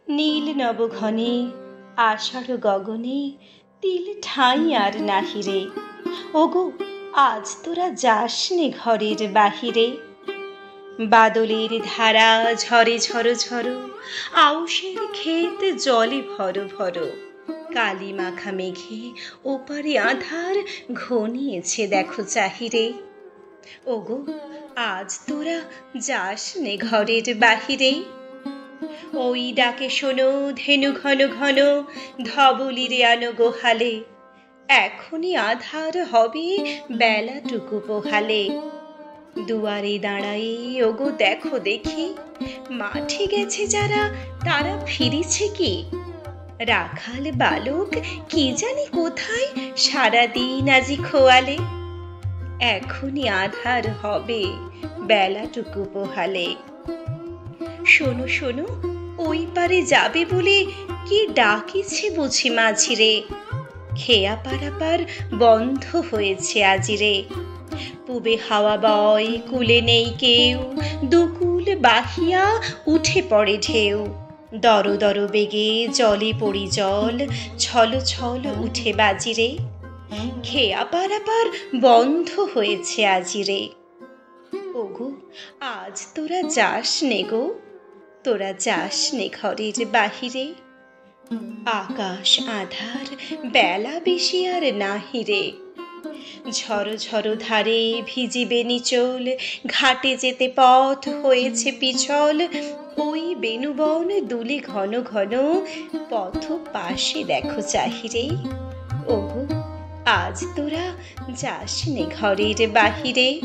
নীল নবঘনে আষাঢ় গগনে তিল ঠাঁই আর নাহিরে। ওগো আজ তোরা যাসনে ঘরের বাহিরে। বাদলের ধারা ঝরে ঝরো ঝরো, আউশের ক্ষেত জলে ভরো ভরো। কালি মাখা মেঘে ওপারে আঁধার ঘনিয়েছে দেখো চাহিরে। ওগো আজ তোরা যাসনে ঘরের বাহিরে। ওই ডাকে শোনো ধেনু ঘন ঘন, ধবলিরে আনো গোহালে। এখনই আধার হবে বেলাটুকু পোহালে। দুয়ারে দাঁড়াই ওগো দেখো দেখি, মাঠে গেছে যারা তারা ফিরেছে কি। রাখাল বালক কি জানি কোথায় সারাদিন আজি খোয়ালে। এখনই আধার হবে বেলাটুকু পোহালে। শোনো শোনো, ওই পারে যাবে বলে কি ডাকিছে বুঝি মাঝিরে। খেয়া পারাপার বন্ধ হয়েছে আজিরে। পুবে হাওয়া বয় কুলে নেই কেউ, দুকুল বাহিয়া উঠে পড়ে ঢেউ। দর দর বেগে জলে পড়ি জল, ছল ছল উঠে বাজিরে। খেয়া পারাপার বন্ধ হয়েছে আজিরে। ওগো আজ তোরা যাস নে গো, তোরা যাস নে ঘরের বাহিরে। আকাশ আধার বেলা বেশি আর নাহিরে। ঝড়ো ঝড়ো ধারে ভিজিবে নিচল, ঘাটে যেতে পথ হয়েছে পিছল। ওই বেণুবন দুলে ঘন ঘন, পথ পাশে দেখো চাহিরে। ওগো আজ তোরা যাস নে ঘরের বাহিরে।